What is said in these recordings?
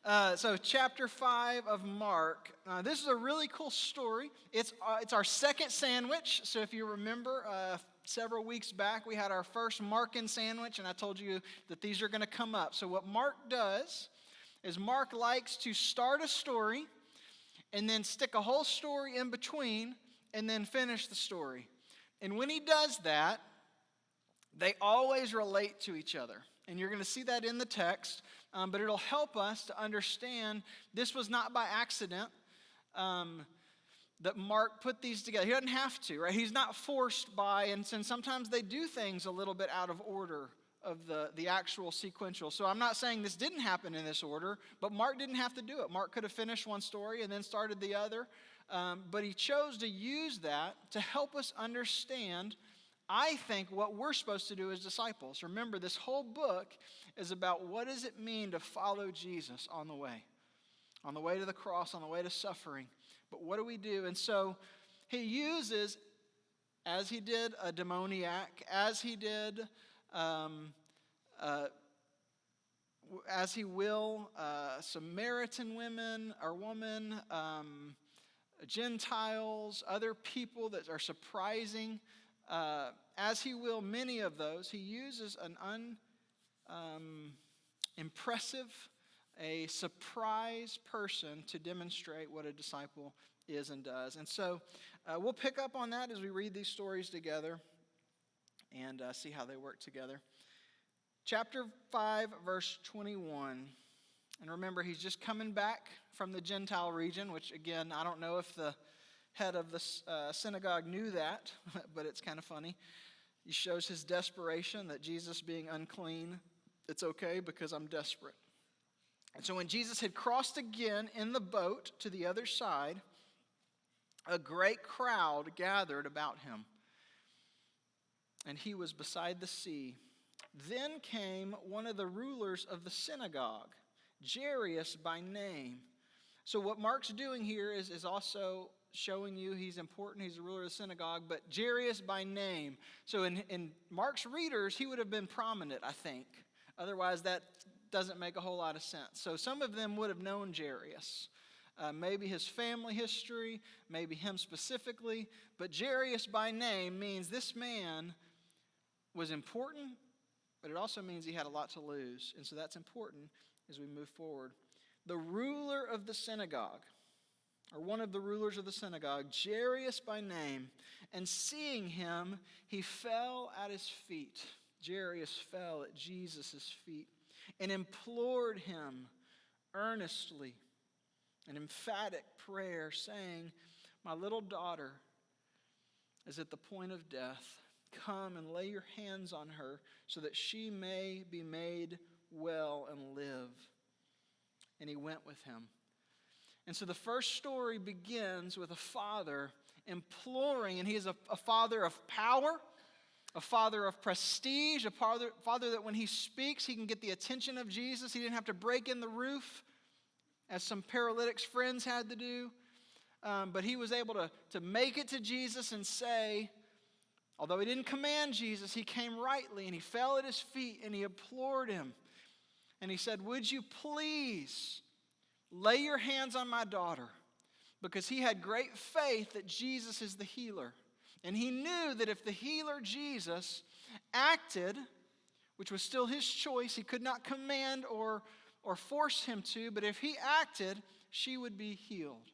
So chapter 5 of Mark. This is a really cool story. It's our second sandwich. So if you remember, several weeks back we had our first Markan sandwich, and I told you that these are going to come up. So what Mark does is Mark likes to start a story and then stick a whole story in between and then finish the story. And when he does that, they always relate to each other. And you're going to see that in the text, but it'll help us to understand this was not by accident that Mark put these together. He doesn't have to, right? He's not forced by, and sometimes they do things a little bit out of order of the actual sequential. So I'm not saying this didn't happen in this order, but Mark didn't have to do it. Mark could have finished one story and then started the other, but he chose to use that to help us understand, I think, what we're supposed to do as disciples. Remember, this whole book is about what does it mean to follow Jesus on the way to the cross, on the way to suffering. But what do we do? And so he uses, as he did a demoniac, as he did, as he will, Samaritan women or woman, Gentiles, other people that are surprising. As he will many of those, he uses an impressive, a surprise person to demonstrate what a disciple is and does. And so we'll pick up on that as we read these stories together and see how they work together. Chapter 5, verse 21. And remember, he's just coming back from the Gentile region, which, again, I don't know if the head of the synagogue knew that, but it's kind of funny. He shows his desperation that Jesus being unclean, it's okay because I'm desperate. And so when Jesus had crossed again in the boat to the other side, a great crowd gathered about him, and he was beside the sea. Then came one of the rulers of the synagogue, Jairus by name. So what Mark's doing here is also showing you he's important. He's the ruler of the synagogue, but Jairus by name. So in Mark's readers, he would have been prominent, I think. Otherwise, that doesn't make a whole lot of sense. So some of them would have known Jairus. Maybe his family history, maybe him specifically. But Jairus by name means this man was important, but it also means he had a lot to lose. And so that's important as we move forward. The ruler of the synagogue, or one of the rulers of the synagogue, Jairus by name, and seeing him, he fell at his feet. Jairus fell at Jesus' feet and implored him earnestly, an emphatic prayer, saying, "My little daughter is at the point of death. Come and lay your hands on her so that she may be made well and live." And he went with him. And so the first story begins with a father imploring, and he is a father of power, a father of prestige, a father that when he speaks, he can get the attention of Jesus. He didn't have to break in the roof, as some paralytics' friends had to do. But he was able to make it to Jesus and say, although he didn't command Jesus, he came rightly, and he fell at his feet, and he implored him. And he said, "Would you please lay your hands on my daughter?" Because he had great faith that Jesus is the healer. And he knew that if the healer, Jesus, acted, which was still his choice, he could not command or force him to, but if he acted, she would be healed.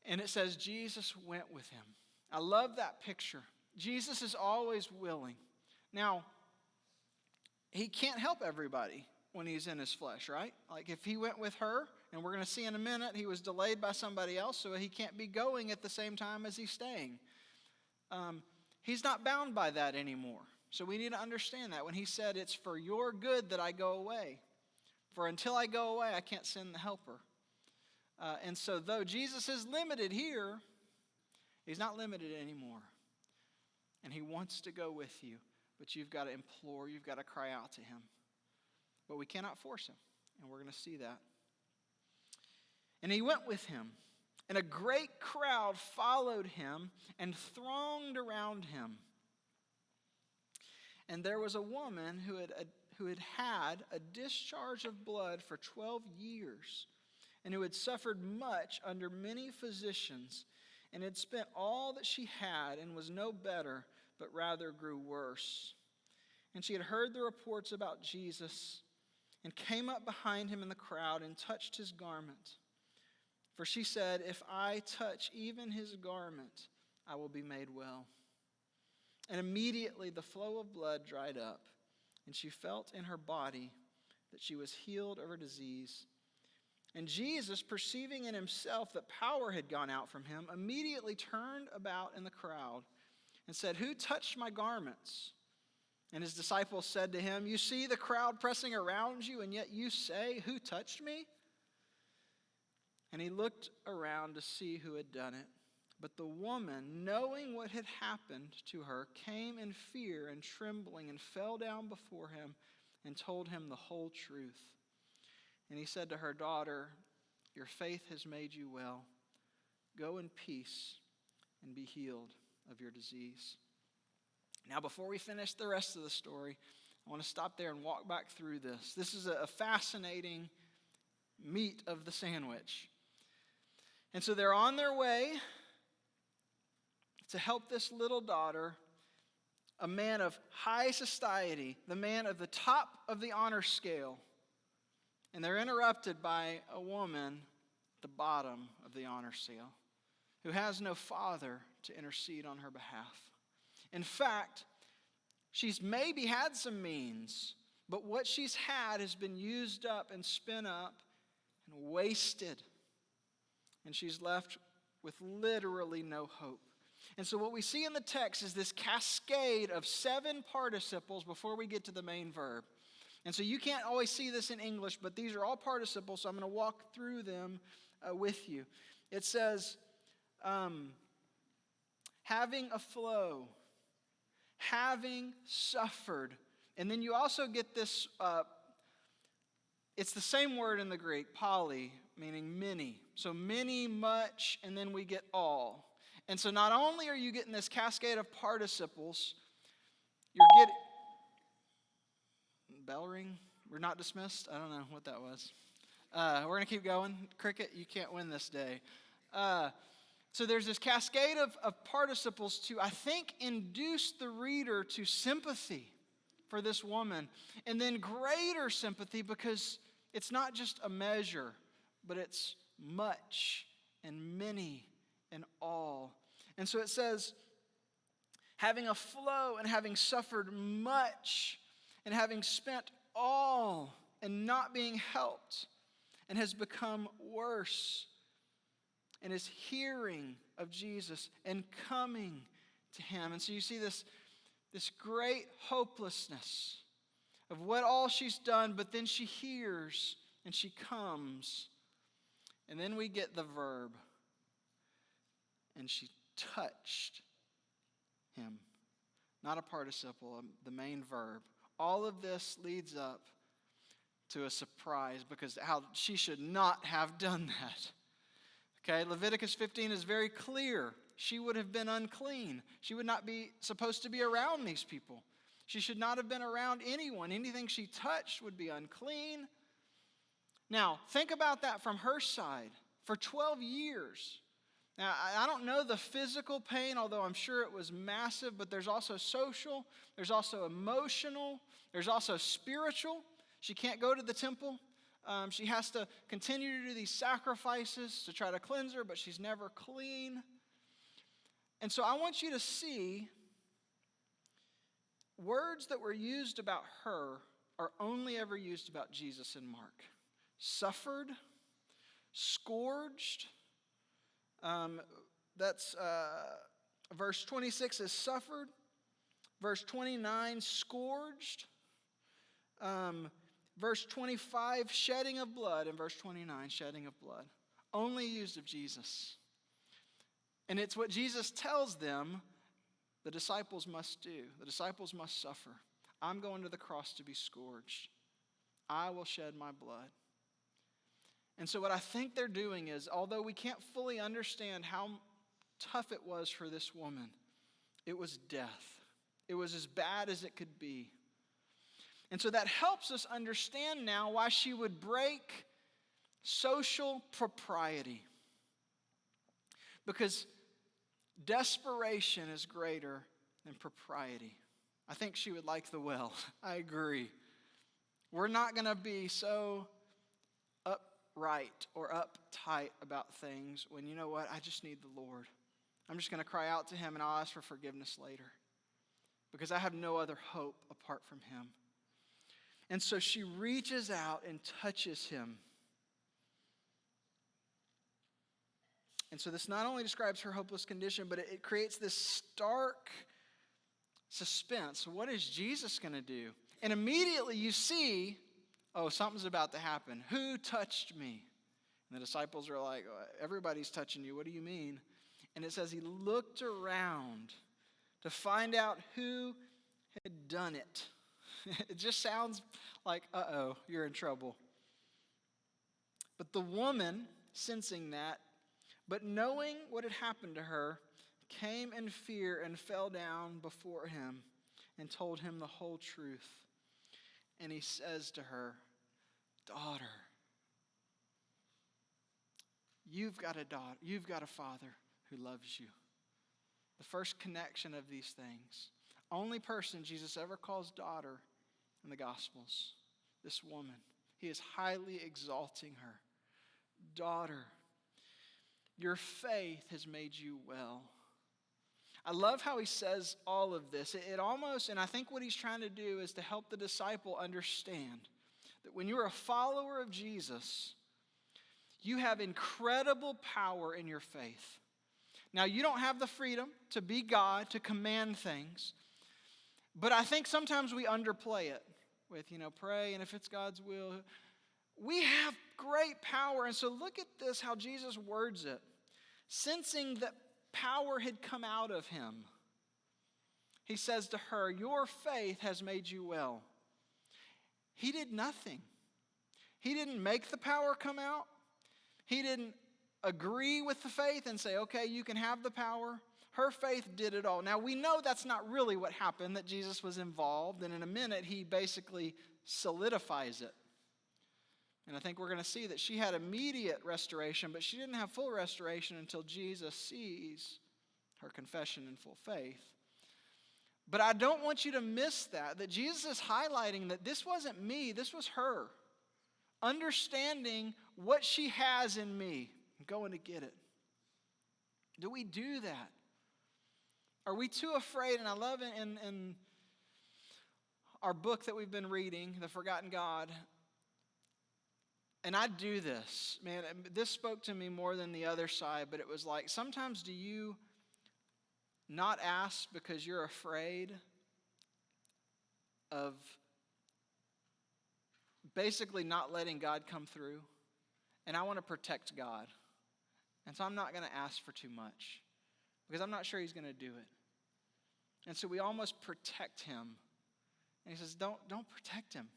And it says Jesus went with him. I love that picture. Jesus is always willing. Now, he can't help everybody when he's in his flesh, right? Like if he went with her, and we're going to see in a minute, he was delayed by somebody else, so he can't be going at the same time as he's staying. He's not bound by that anymore. So we need to understand that when he said, "It's for your good that I go away. For until I go away, I can't send the helper." And so though Jesus is limited here, he's not limited anymore. And he wants to go with you. But you've got to implore, you've got to cry out to him. But we cannot force him. And we're going to see that. And he went with him. And a great crowd followed him and thronged around him. And there was a woman who had had a discharge of blood for 12 years, and who had suffered much under many physicians, and had spent all that she had, and was no better, but rather grew worse. And she had heard the reports about Jesus, and came up behind him in the crowd, and touched his garment. For she said, "If I touch even his garment, I will be made well." And immediately the flow of blood dried up, and she felt in her body that she was healed of her disease. And Jesus, perceiving in himself that power had gone out from him, immediately turned about in the crowd and said, "Who touched my garments?" And his disciples said to him, "You see the crowd pressing around you, and yet you say, 'Who touched me?'" And he looked around to see who had done it. But the woman, knowing what had happened to her, came in fear and trembling, and fell down before him and told him the whole truth. And he said to her, "Daughter, your faith has made you well. Go in peace and be healed of your disease." Now, before we finish the rest of the story, I want to stop there and walk back through this. This is a fascinating meat of the sandwich. And so they're on their way to help this little daughter, a man of high society, the man at the top of the honor scale. And they're interrupted by a woman at the bottom of the honor scale who has no father to intercede on her behalf. In fact, she's maybe had some means, but what she's had has been used up and spent up and wasted. And she's left with literally no hope. And so what we see in the text is this cascade of 7 participles before we get to the main verb. And so you can't always see this in English, but these are all participles, so I'm going to walk through them with you. It says, having a flow, having suffered. And then you also get this, it's the same word in the Greek, poly, meaning many. So many, much, and then we get all. And so not only are you getting this cascade of participles, you're getting... Bell ring? We're not dismissed? I don't know what that was. We're going to keep going. Cricket, you can't win this day. So there's this cascade of participles to, I think, induce the reader to sympathy for this woman. And then greater sympathy because it's not just a measure, but it's much and many and all. And so it says, having a flow and having suffered much and having spent all and not being helped, and has become worse, and is hearing of Jesus and coming to him. And so you see this great hopelessness of what all she's done, but then she hears and she comes. And then we get the verb. And she touched him. Not a participle, the main verb. All of this leads up to a surprise because how she should not have done that. Okay, Leviticus 15 is very clear. She would have been unclean. She would not be supposed to be around these people. She should not have been around anyone. Anything she touched would be unclean. Now, think about that from her side. For 12 years. Now, I don't know the physical pain, although I'm sure it was massive, but there's also social, there's also emotional, there's also spiritual. She can't go to the temple. She has to continue to do these sacrifices to try to cleanse her, but she's never clean. And so I want you to see words that were used about her are only ever used about Jesus in Mark. Suffered, scourged. That's verse 26 is suffered. Verse 29, scourged. Verse 25, shedding of blood. And verse 29, shedding of blood. Only used of Jesus. And it's what Jesus tells them the disciples must do. The disciples must suffer. I'm going to the cross to be scourged. I will shed my blood. And so what I think they're doing is, although we can't fully understand how tough it was for this woman, it was death. It was as bad as it could be. And so that helps us understand now why she would break social propriety. Because desperation is greater than propriety. I think she would like the well. I agree. We're not going to be so upright or uptight about things when, you know what, I just need the Lord. I'm just going to cry out to him and I'll ask for forgiveness later. Because I have no other hope apart from him. And so she reaches out and touches him. And so this not only describes her hopeless condition, but it creates this stark suspense. What is Jesus going to do? And immediately you see, oh, something's about to happen. Who touched me? And the disciples are like, everybody's touching you. What do you mean? And it says he looked around to find out who had done it. It just sounds like, uh-oh, you're in trouble. But the woman, sensing that, but knowing what had happened to her, came in fear and fell down before him and told him the whole truth. And he says to her, daughter, you've got a father who loves you. The first connection of these things. Only person Jesus ever calls daughter in the Gospels, this woman. He is highly exalting her. Daughter, your faith has made you well. I love how he says all of this. It almost, and I think what he's trying to do is to help the disciple understand that when you're a follower of Jesus, you have incredible power in your faith. Now, you don't have the freedom to be God, to command things. But I think sometimes we underplay it with, pray, and if it's God's will. We have great power. And so look at this, how Jesus words it. Sensing that power had come out of him, he says to her, your faith has made you well. He did nothing. He didn't make the power come out. He didn't agree with the faith and say, okay, you can have the power. Her faith did it all. Now, we know that's not really what happened, that Jesus was involved, and in a minute, he basically solidifies it. And I think we're going to see that she had immediate restoration, but she didn't have full restoration until Jesus sees her confession in full faith. But I don't want you to miss that Jesus is highlighting that this wasn't me, this was her. Understanding what she has in me and going to get it. Do we do that? Are we too afraid? And I love it in our book that we've been reading, The Forgotten God. And I do this. Man, this spoke to me more than the other side, but it was like, sometimes do you not ask because you're afraid of basically not letting God come through? And I want to protect God. And so I'm not going to ask for too much because I'm not sure he's going to do it. And so we almost protect him. And he says, don't protect him.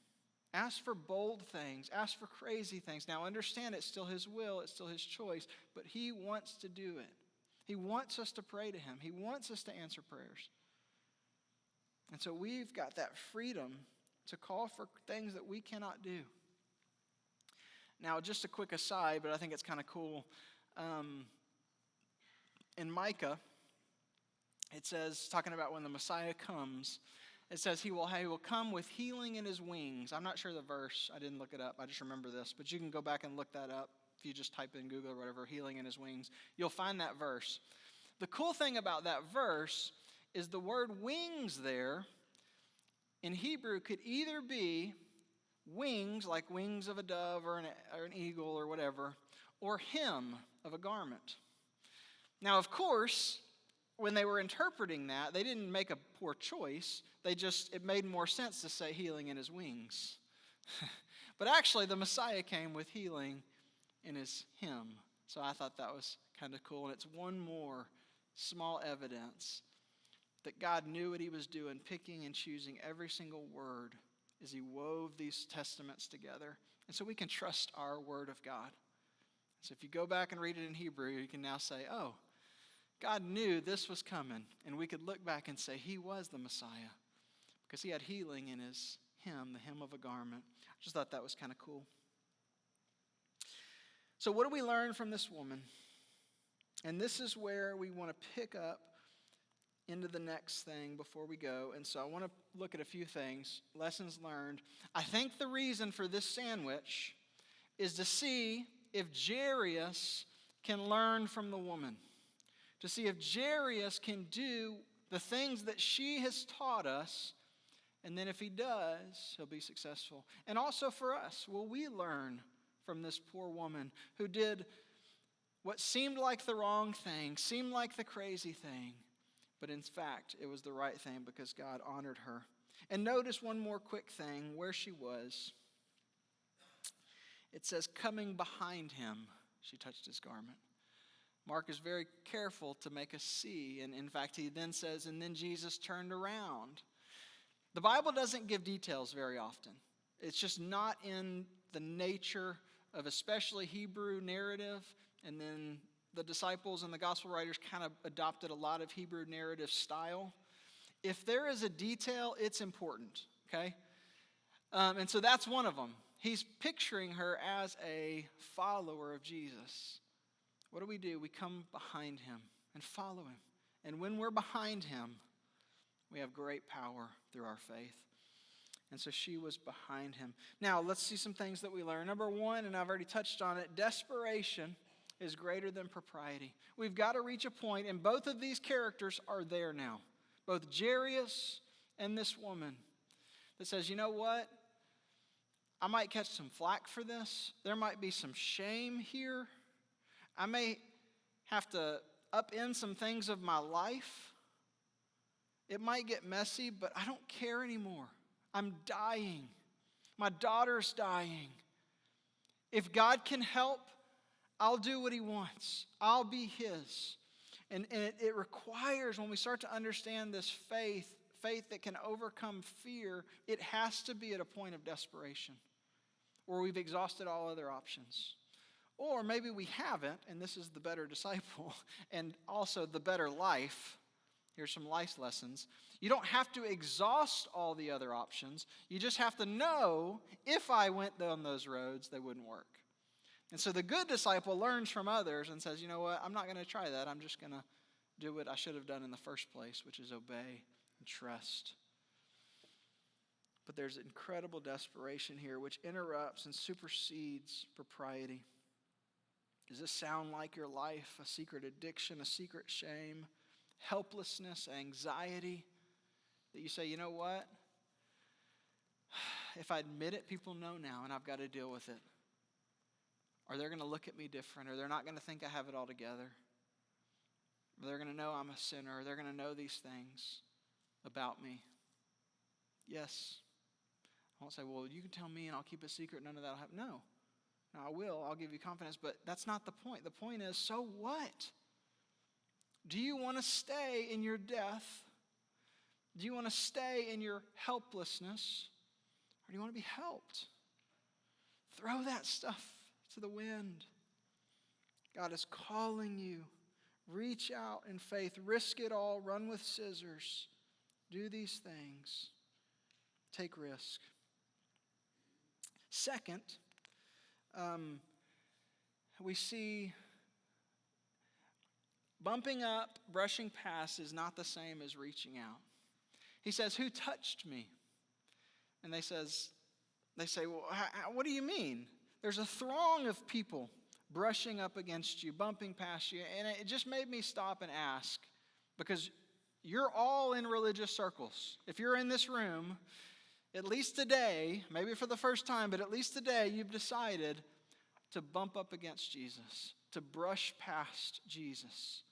Ask for bold things. Ask for crazy things. Now understand it's still his will. It's still his choice. But he wants to do it. He wants us to pray to him. He wants us to answer prayers. And so we've got that freedom to call for things that we cannot do. Now, just a quick aside, but I think it's kind of cool. In Micah, it says, talking about when the Messiah comes, it says he will come with healing in his wings. I'm not sure the verse. I didn't look it up. I just remember this. But you can go back and look that up. If you just type in Google or whatever, healing in his wings, you'll find that verse. The cool thing about that verse is the word wings there in Hebrew could either be wings, like wings of a dove or an eagle or whatever, or hem of a garment. Now, of course, when they were interpreting that, they didn't make a poor choice. It made more sense to say healing in his wings. But actually, the Messiah came with healing in his hem. So I thought that was kind of cool. And it's one more small evidence that God knew what he was doing, picking and choosing every single word as he wove these testaments together. And so we can trust our word of God. So if you go back and read it in Hebrew, you can now say, oh, God knew this was coming. And we could look back and say he was the Messiah because he had healing in his the hem of a garment. I just thought that was kind of cool. So what do we learn from this woman? And this is where we want to pick up into the next thing before we go. And so I want to look at a few things, lessons learned. I think the reason for this sandwich is to see if Jairus can learn from the woman. To see if Jairus can do the things that she has taught us. And then if he does, he'll be successful. And also for us, will we learn from this poor woman who did what seemed like the wrong thing, seemed like the crazy thing, but in fact, it was the right thing because God honored her. And notice one more quick thing, where she was. It says, coming behind him, she touched his garment. Mark is very careful to make us see. And in fact, he then says, and then Jesus turned around. The Bible doesn't give details very often. It's just not in the nature of especially Hebrew narrative. And then the disciples and the gospel writers kind of adopted a lot of Hebrew narrative style. If there is a detail, it's important, okay? And so that's one of them. He's picturing her as a follower of Jesus. What do? We come behind him and follow him. And when we're behind him, we have great power through our faith. And so she was behind him. Now, let's see some things that we learn. Number one, and I've already touched on it, desperation is greater than propriety. We've got to reach a point, and both of these characters are there now. Both Jairus and this woman that says, you know what? I might catch some flack for this. There might be some shame here. I may have to upend some things of my life. It might get messy, but I don't care anymore. I'm dying. My daughter's dying. If God can help, I'll do what he wants. I'll be his. And it requires, when we start to understand this faith that can overcome fear, it has to be at a point of desperation where we've exhausted all other options. Or maybe we haven't, and this is the better disciple, and also the better life. Here's some life lessons. You don't have to exhaust all the other options. You just have to know if I went down those roads, they wouldn't work. And so the good disciple learns from others and says, you know what, I'm not going to try that. I'm just going to do what I should have done in the first place, which is obey and trust. But there's incredible desperation here, which interrupts and supersedes propriety. Does this sound like your life? A secret addiction, a secret shame, helplessness, anxiety, that you say, you know what? If I admit it, people know now, and I've got to deal with it. Or they're going to look at me different, or they're not going to think I have it all together. Or they're going to know I'm a sinner, or they're going to know these things about me. Yes. I won't say, well, you can tell me and I'll keep it secret. None of that will happen. No. No, I will. I'll give you confidence, but that's not the point. The point is, so what? Do you want to stay in your death? Do you want to stay in your helplessness? Or do you want to be helped? Throw that stuff to the wind. God is calling you. Reach out in faith. Risk it all. Run with scissors. Do these things. Take risk. Second, we see bumping up, brushing past is not the same as reaching out. He says, who touched me? And they say, well, what do you mean? There's a throng of people brushing up against you, bumping past you. And it just made me stop and ask, because you're all in religious circles. If you're in this room, at least today, maybe for the first time, but at least today, you've decided to bump up against Jesus, to brush past Jesus.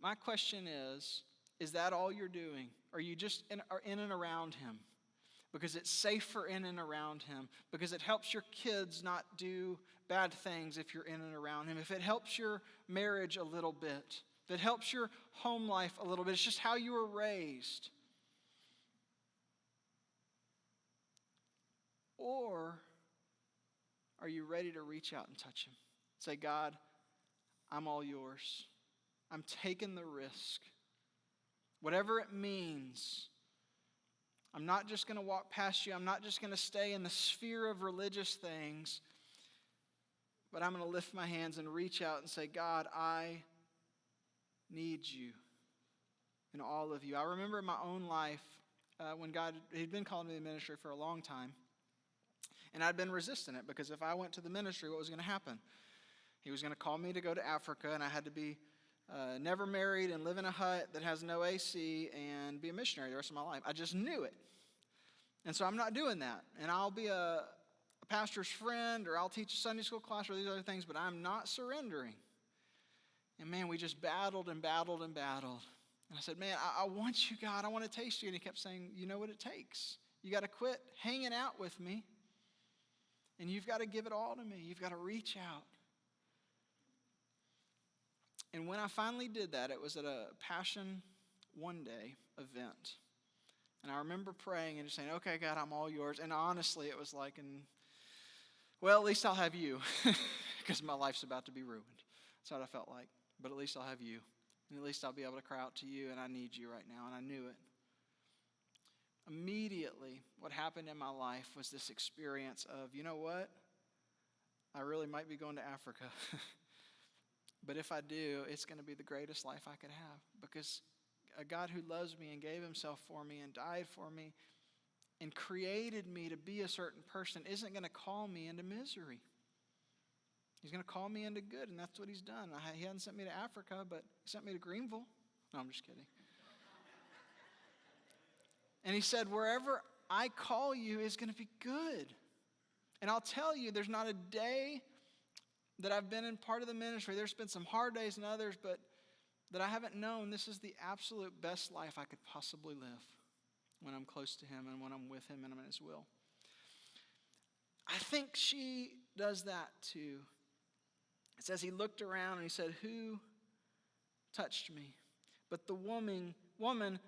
My question is that all you're doing? Are you just in and around him? Because it's safer in and around him. Because it helps your kids not do bad things if you're in and around him. If it helps your marriage a little bit. If it helps your home life a little bit. It's just how you were raised. Or are you ready to reach out and touch him? Say, God, I'm all yours. I'm taking the risk. Whatever it means, I'm not just going to walk past you. I'm not just going to stay in the sphere of religious things. But I'm going to lift my hands and reach out and say, God, I need you and all of you. I remember in my own life when God had been calling me to the ministry for a long time. And I'd been resisting it because if I went to the ministry, what was going to happen? He was going to call me to go to Africa, and I had to be never married and live in a hut that has no AC and be a missionary the rest of my life. I just knew it. And so I'm not doing that. And I'll be a pastor's friend, or I'll teach a Sunday school class or these other things, but I'm not surrendering. And man, we just battled and battled and battled. And I said, man, I want you, God. I want to taste you. And he kept saying, you know what it takes. You got to quit hanging out with me. And you've got to give it all to me. You've got to reach out. And when I finally did that, it was at a Passion One Day event. And I remember praying and just saying, okay, God, I'm all yours. And honestly, it was like, well, at least I'll have you. Because my life's about to be ruined. That's what I felt like. But at least I'll have you. And at least I'll be able to cry out to you, and I need you right now. And I knew it. Immediately, what happened in my life was this experience of, you know what? I really might be going to Africa. But if I do, it's going to be the greatest life I could have. Because a God who loves me and gave himself for me and died for me and created me to be a certain person isn't going to call me into misery. He's going to call me into good, and that's what he's done. He hadn't sent me to Africa, but he sent me to Greenville. No, I'm just kidding. And he said, wherever I call you is going to be good. And I'll tell you, there's not a day that I've been in part of the ministry. There's been some hard days and others, but that I haven't known this is the absolute best life I could possibly live when I'm close to him and when I'm with him and I'm in his will. I think she does that too. It says he looked around and he said, who touched me? But the woman,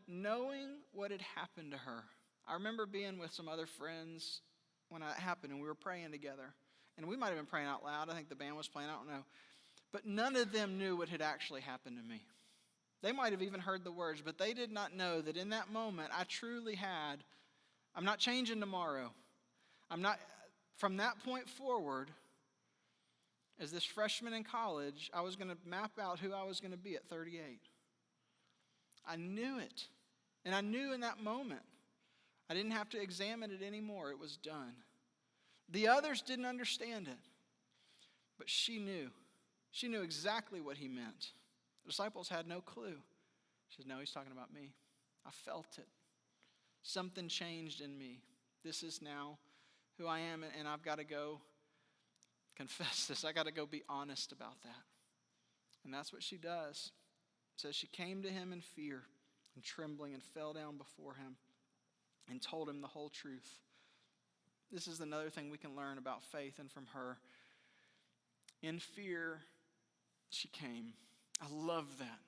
knowing what had happened to her. I remember being with some other friends when it happened, and we were praying together. And we might have been praying out loud. I think the band was playing, I don't know. But none of them knew what had actually happened to me. They might have even heard the words, but they did not know that in that moment I truly had, I'm not changing tomorrow. From that point forward, as this freshman in college, I was going to map out who I was going to be at 38. I knew it. And I knew in that moment. I didn't have to examine it anymore. It was done. The others didn't understand it. But she knew. She knew exactly what he meant. The disciples had no clue. She said, no, he's talking about me. I felt it. Something changed in me. This is now who I am, and I've got to go confess this. I got to go be honest about that. And that's what she does. It says she came to him in fear and trembling and fell down before him and told him the whole truth. This is another thing we can learn about faith and from her. In fear, she came. I love that.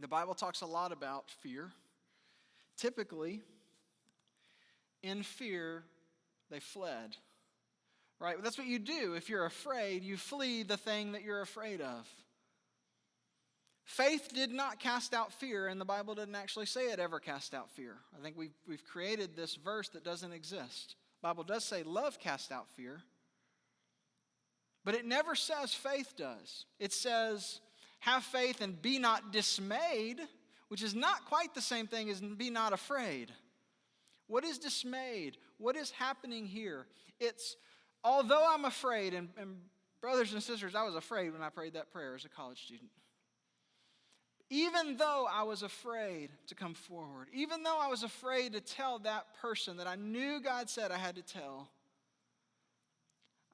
The Bible talks a lot about fear. Typically, in fear, they fled. Right? That's what you do. If you're afraid, you flee the thing that you're afraid of. Faith did not cast out fear, and the Bible didn't actually say it ever cast out fear. I think we've created this verse that doesn't exist. The Bible does say love casts out fear, but it never says faith does. It says have faith and be not dismayed, which is not quite the same thing as be not afraid. What is dismayed? What is happening here? It's although I'm afraid, and brothers and sisters, I was afraid when I prayed that prayer as a college student. Even though I was afraid to come forward, even though I was afraid to tell that person that I knew God said I had to tell,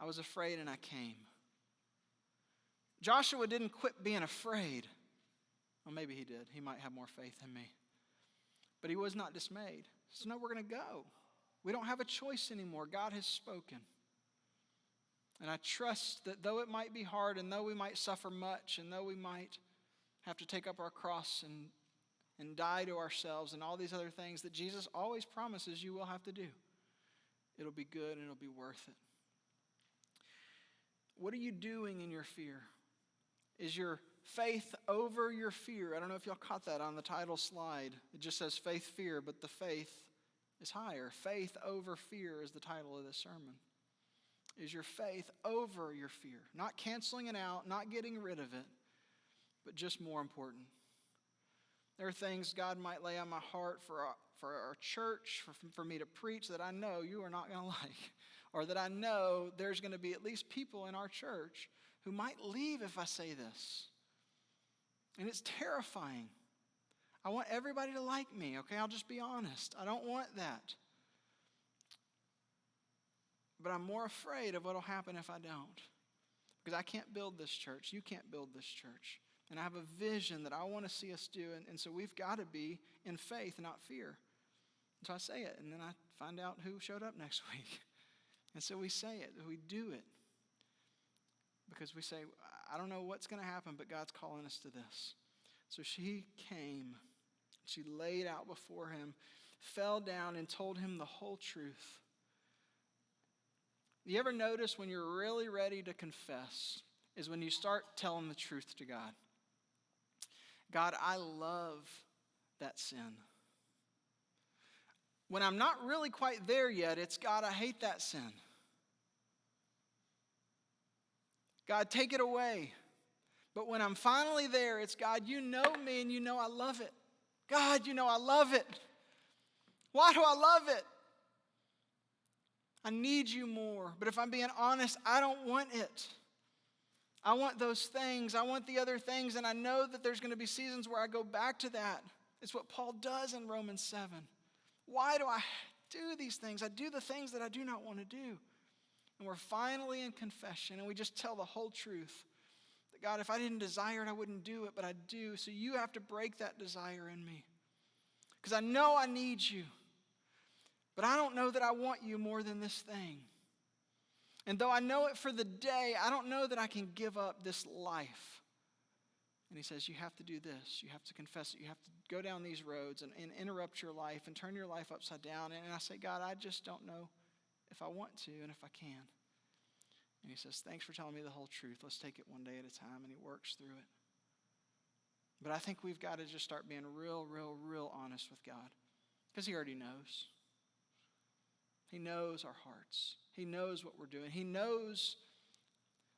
I was afraid and I came. Joshua didn't quit being afraid. Well, maybe he did. He might have more faith than me. But he was not dismayed. So no, we're going to go. We don't have a choice anymore. God has spoken. And I trust that though it might be hard and though we might suffer much and though we might have to take up our cross and die to ourselves and all these other things that Jesus always promises you will have to do, it'll be good and it'll be worth it. What are you doing in your fear? Is your faith over your fear? I don't know if y'all caught that on the title slide. It just says faith, fear, but the faith is higher. Faith over fear is the title of this sermon. Is your faith over your fear? Not canceling it out, not getting rid of it, but just more important. There are things God might lay on my heart for our church, for me to preach that I know you are not going to like. Or that I know there's going to be at least people in our church who might leave if I say this. And it's terrifying. I want everybody to like me, okay? I'll just be honest. I don't want that. But I'm more afraid of what will happen if I don't. Because I can't build this church. You can't build this church. And I have a vision that I want to see us do. And so we've got to be in faith, not fear. So I say it, and then I find out who showed up next week. And so we say it, we do it. Because we say, I don't know what's going to happen, but God's calling us to this. So she came. She laid out before him, fell down, and told him the whole truth. You ever notice when you're really ready to confess is when you start telling the truth to God? God, I love that sin. When I'm not really quite there yet, it's God, I hate that sin. God, take it away. But when I'm finally there, it's God, you know me and you know I love it. God, you know I love it. Why do I love it? I need you more. But if I'm being honest, I don't want it. I want those things. I want the other things. And I know that there's going to be seasons where I go back to that. It's what Paul does in Romans 7. Why do I do these things? I do the things that I do not want to do. And we're finally in confession, and we just tell the whole truth. That God, if I didn't desire it, I wouldn't do it, but I do. So you have to break that desire in me. Because I know I need you. But I don't know that I want you more than this thing. And though I know it for the day, I don't know that I can give up this life. And he says, you have to do this. You have to confess it. You have to go down these roads and interrupt your life and turn your life upside down. And I say, God, I just don't know if I want to and if I can. And he says, thanks for telling me the whole truth. Let's take it one day at a time. And he works through it. But I think we've got to just start being real honest with God. Because he already knows. He knows our hearts. He knows what we're doing. He knows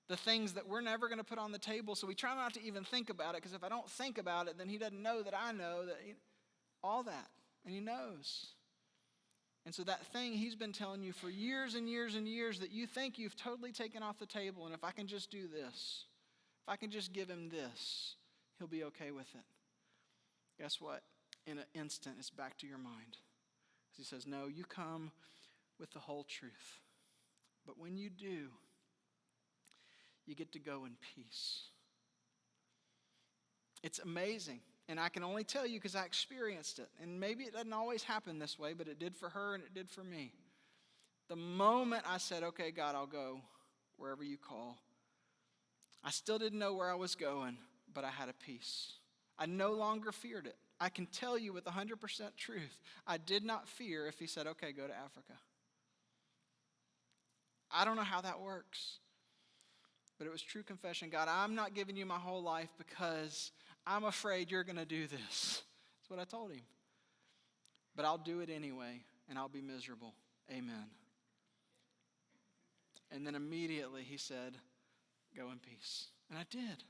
the things that we're never going to put on the table. So we try not to even think about it. Because if I don't think about it, then he doesn't know that I know that all that. And he knows. And so that thing he's been telling you for years and years and years that you think you've totally taken off the table. And if I can just do this, if I can just give him this, he'll be okay with it. Guess what? In an instant, it's back to your mind. He says, no, you come with the whole truth. But when you do, you get to go in peace. It's amazing. And I can only tell you because I experienced it. And maybe it doesn't always happen this way, but it did for her and it did for me. The moment I said, okay, God, I'll go wherever you call. I still didn't know where I was going, but I had a peace. I no longer feared it. I can tell you with 100% truth, I did not fear if he said, okay, go to Africa. I don't know how that works. But it was true confession. God, I'm not giving you my whole life because I'm afraid you're going to do this. That's what I told him. But I'll do it anyway, and I'll be miserable. Amen. And then immediately he said, go in peace. And I did.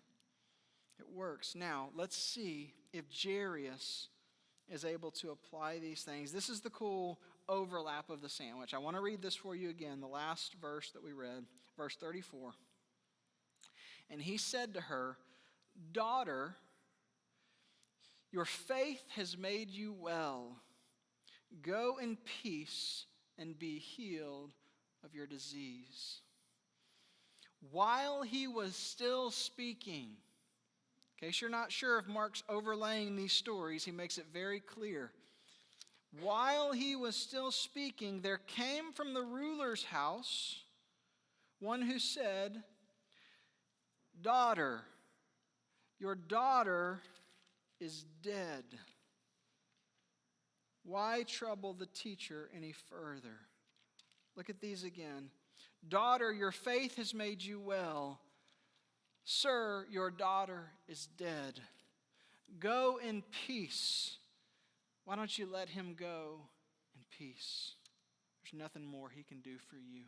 It works. Now, let's see if Jairus is able to apply these things. This is the cool overlap of the sandwich. I want to read this for you again, the last verse that we read, verse 34. And he said to her, daughter, your faith has made you well. Go in peace and be healed of your disease. While he was still speaking, in case you're not sure if Mark's overlaying these stories, he makes it very clear. While he was still speaking, there came from the ruler's house one who said, daughter, your daughter is dead. Why trouble the teacher any further? Look at these again. Daughter, your faith has made you well. Sir, your daughter is dead. Go in peace. Why don't you let him go in peace. There's nothing more he can do for you.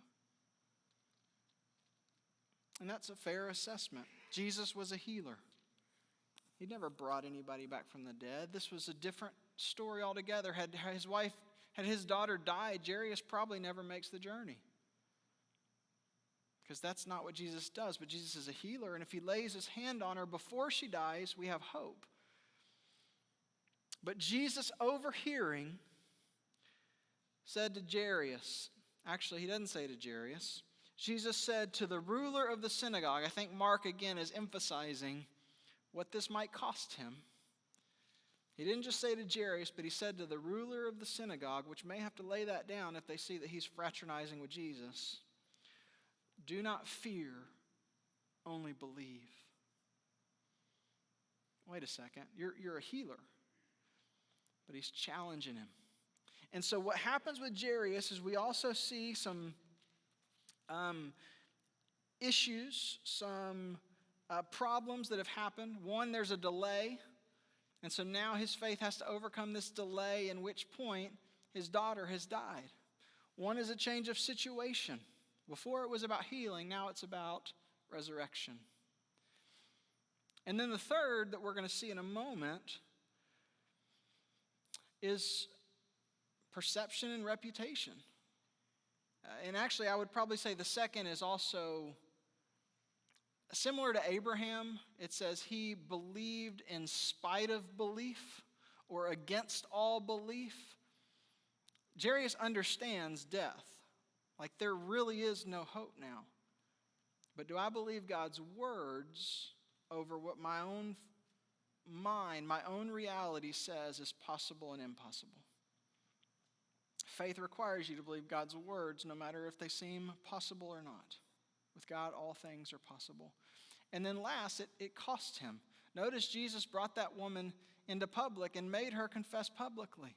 And that's a fair assessment. Jesus was a healer. He never brought anybody back from the dead. This was a different story altogether. Had his daughter died, Jairus probably never makes the journey. Because that's not what Jesus does. But Jesus is a healer, and if he lays his hand on her before she dies, we have hope. But Jesus, overhearing, said to Jairus, actually he doesn't say to Jairus, Jesus said to the ruler of the synagogue. I think Mark again is emphasizing what this might cost him. He didn't just say to Jairus, but he said to the ruler of the synagogue, which may have to lay that down if they see that he's fraternizing with Jesus. Do not fear, only believe. Wait a second, you're a healer. But he's challenging him. And so what happens with Jairus is we also see some issues, some problems that have happened. One, there's a delay. And so now his faith has to overcome this delay, in which point his daughter has died. One is a change of situation. Before it was about healing, now it's about resurrection. And then the third that we're going to see in a moment is perception and reputation. And actually, I would probably say the second is also similar to Abraham. It says he believed in spite of belief or against all belief. Jairus understands death. Like there really is no hope now. But do I believe God's words over what my own mind, my own reality says is possible and impossible? Faith requires you to believe God's words no matter if they seem possible or not. With God, all things are possible. And then last, it cost him. Notice Jesus brought that woman into public and made her confess publicly.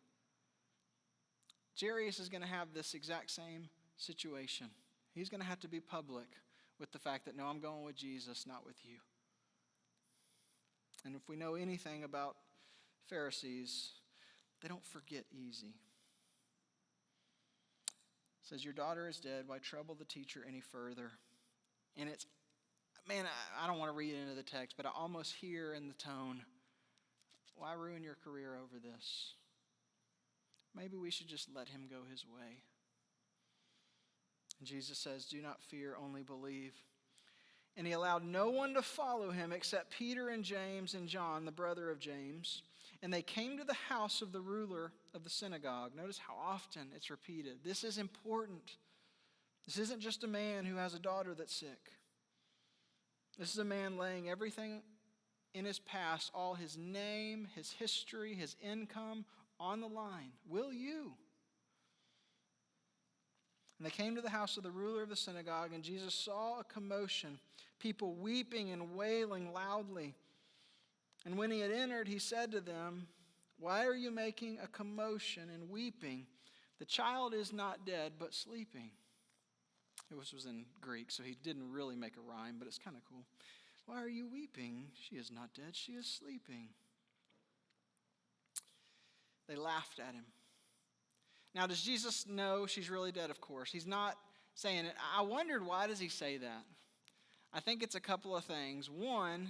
Jairus is going to have this exact same situation. He's going to have to be public with the fact that, no, I'm going with Jesus, not with you. And if we know anything about Pharisees, they don't forget easy. It says, your daughter is dead. Why trouble the teacher any further? And it's, man, I don't want to read into the text, but I almost hear in the tone, why ruin your career over this? Maybe we should just let him go his way. And Jesus says, do not fear, only believe. And he allowed no one to follow him except Peter and James and John, the brother of James. And they came to the house of the ruler of the synagogue. Notice how often it's repeated. This is important. This isn't just a man who has a daughter that's sick. This is a man laying everything in his past, all his name, his history, his income on the line. Will you? And they came to the house of the ruler of the synagogue, and Jesus saw a commotion, people weeping and wailing loudly. And when he had entered, he said to them, why are you making a commotion and weeping? The child is not dead, but sleeping. It was in Greek, so he didn't really make a rhyme, but it's kind of cool. Why are you weeping? She is not dead, she is sleeping. They laughed at him. Now, does Jesus know she's really dead? Of course. He's not saying it. I wondered, why does he say that? I think it's a couple of things. One,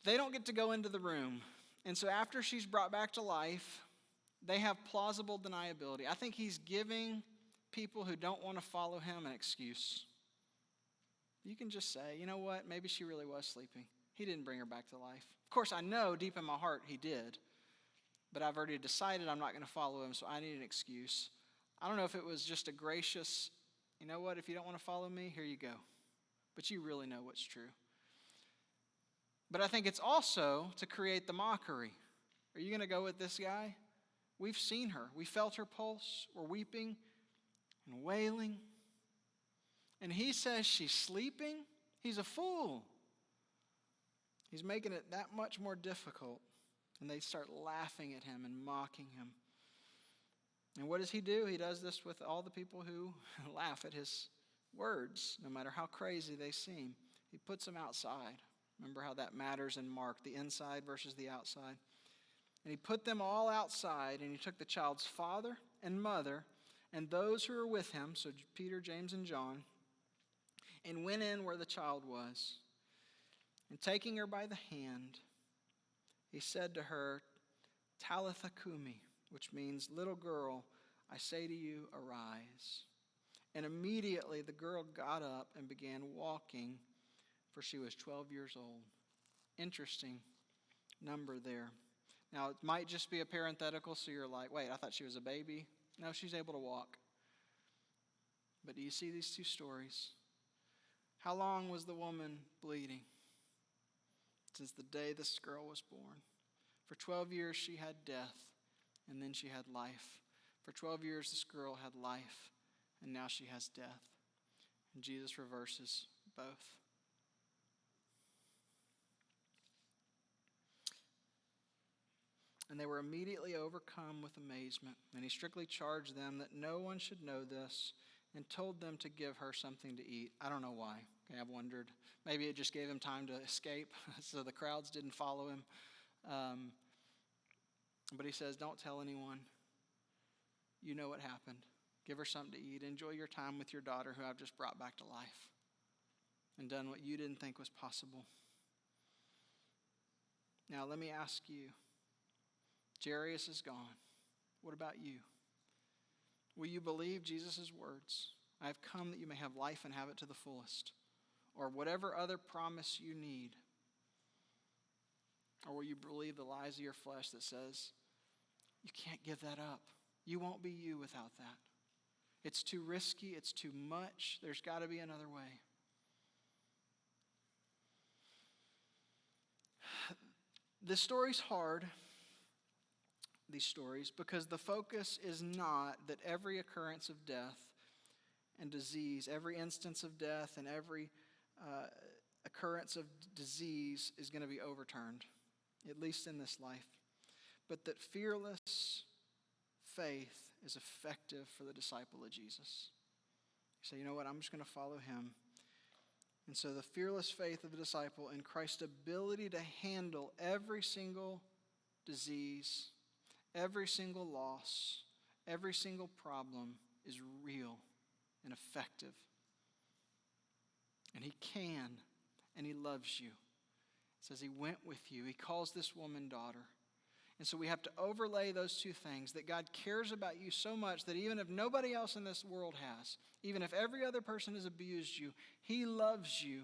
they don't get to go into the room. And so after she's brought back to life, they have plausible deniability. I think he's giving people who don't want to follow him an excuse. You can just say, you know what, maybe she really was sleeping. He didn't bring her back to life. Of course, I know deep in my heart he did. But I've already decided I'm not going to follow him, so I need an excuse. I don't know if it was just a gracious, you know what, if you don't want to follow me, here you go. But you really know what's true. But I think it's also to create the mockery. Are you going to go with this guy? We've seen her. We felt her pulse. We're weeping and wailing. And he says she's sleeping? He's a fool. He's making it that much more difficult. And they start laughing at him and mocking him. And what does he do? He does this with all the people who laugh at his words, no matter how crazy they seem. He puts them outside. Remember how that matters in Mark, the inside versus the outside. And he put them all outside, and he took the child's father and mother and those who were with him, so Peter, James, and John, and went in where the child was. And taking her by the hand, he said to her, Talitha Kumi, which means, little girl, I say to you, arise. And immediately the girl got up and began walking, for she was 12 years old. Interesting number there. Now, it might just be a parenthetical, so you're like, wait, I thought she was a baby. No, she's able to walk. But do you see these two stories? How long was the woman bleeding? Since the day this girl was born. For 12 years she had death, and then she had life. For 12 years this girl had life, and now she has death. And Jesus reverses both. And they were immediately overcome with amazement. And he strictly charged them that no one should know this, and told them to give her something to eat. I don't know why. Okay, I've wondered. Maybe it just gave him time to escape, so the crowds didn't follow him. But he says, don't tell anyone. You know what happened. Give her something to eat. Enjoy your time with your daughter, who I've just brought back to life and done what you didn't think was possible. Now, let me ask you. Jairus is gone. What about you? Will you believe Jesus' words? I have come that you may have life and have it to the fullest. Or whatever other promise you need. Or will you believe the lies of your flesh that says, you can't give that up. You won't be you without that. It's too risky. It's too much. There's got to be another way. This story's hard. These stories, because the focus is not that every occurrence of death and disease, every instance of death and every occurrence of disease is going to be overturned, at least in this life, but that fearless faith is effective for the disciple of Jesus. You say, you know what, I'm just going to follow him. And so the fearless faith of the disciple in Christ's ability to handle every single disease, every single loss, every single problem is real and effective. And he can, and he loves you. It says he went with you. He calls this woman daughter. And so we have to overlay those two things, that God cares about you so much that even if nobody else in this world has, even if every other person has abused you, he loves you,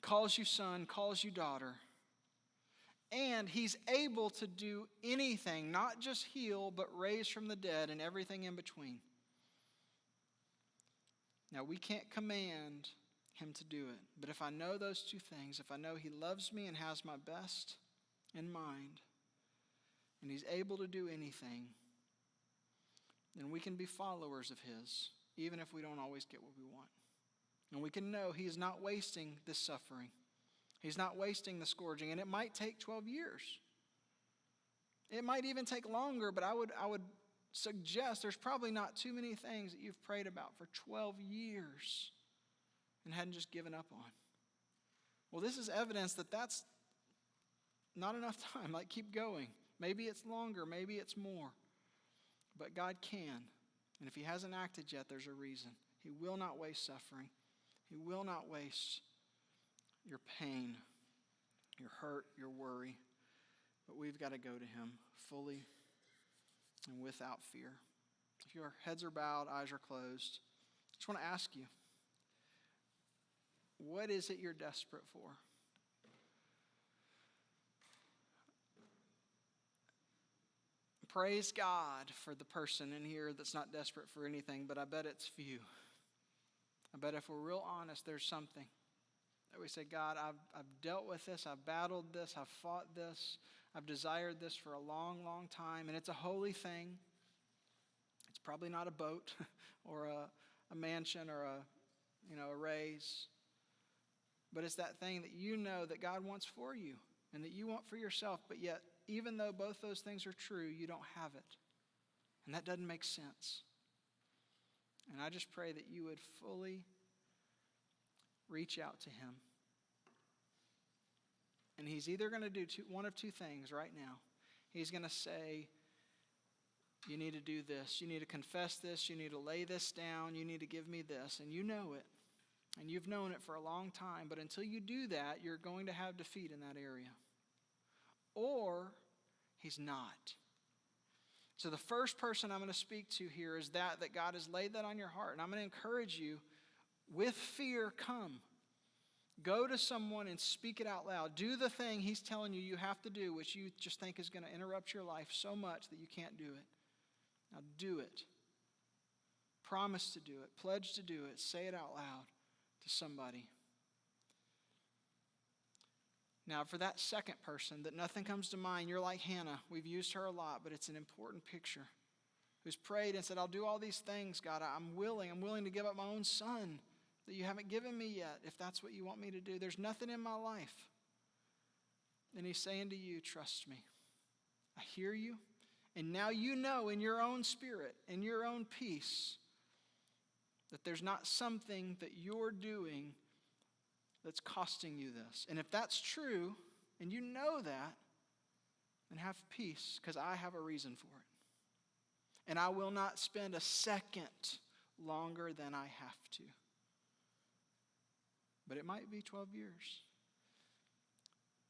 calls you son, calls you daughter. And he's able to do anything, not just heal, but raise from the dead and everything in between. Now, we can't command him to do it. But if I know those two things, if I know he loves me and has my best in mind, and he's able to do anything, then we can be followers of his, even if we don't always get what we want. And we can know he is not wasting this suffering. He's not wasting the scourging, and it might take 12 years. It might even take longer, but I would suggest there's probably not too many things that you've prayed about for 12 years and hadn't just given up on. Well, this is evidence that that's not enough time. Like, keep going. Maybe it's longer, maybe it's more. But God can. And if he hasn't acted yet, there's a reason. He will not waste suffering. He will not waste your pain, your hurt, your worry. But we've got to go to him fully and without fear. If your heads are bowed, eyes are closed, I just want to ask you, what is it you're desperate for? Praise God for the person in here that's not desperate for anything, but I bet it's few. I bet if we're real honest, there's something that we say, God, I've dealt with this, I've battled this, I've fought this, I've desired this for a long, long time, and it's a holy thing. It's probably not a boat or a mansion or a raise, but it's that thing that you know that God wants for you and that you want for yourself, but yet, even though both those things are true, you don't have it. And that doesn't make sense. And I just pray that you would fully reach out to him. And he's either going to do one of two things right now. He's going to say, you need to do this. You need to confess this. You need to lay this down. You need to give me this. And you know it. And you've known it for a long time. But until you do that, you're going to have defeat in that area. Or he's not. So the first person I'm going to speak to here is that God has laid that on your heart. And I'm going to encourage you, with fear, come. Go to someone and speak it out loud. Do the thing he's telling you have to do, which you just think is going to interrupt your life so much that you can't do it. Now do it. Promise to do it. Pledge to do it. Say it out loud to somebody. Now for that second person that nothing comes to mind, you're like Hannah. We've used her a lot, but it's an important picture. Who's prayed and said, I'll do all these things, God. I'm willing to give up my own son that you haven't given me yet, if that's what you want me to do. There's nothing in my life. And he's saying to you, trust me. I hear you. And now you know in your own spirit, in your own peace, that there's not something that you're doing that's costing you this. And if that's true, and you know that, then have peace, because I have a reason for it. And I will not spend a second longer than I have to. But it might be 12 years.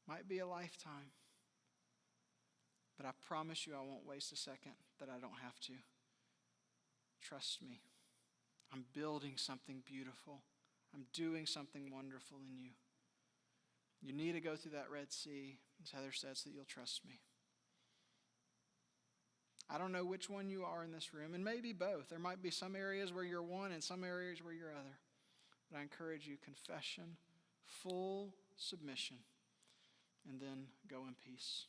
Might be a lifetime. But I promise you I won't waste a second that I don't have to. Trust me. I'm building something beautiful. I'm doing something wonderful in you. You need to go through that Red Sea, as Heather said, so that you'll trust me. I don't know which one you are in this room, and maybe both. There might be some areas where you're one and some areas where you're other. But I encourage you, confession, full submission, and then go in peace.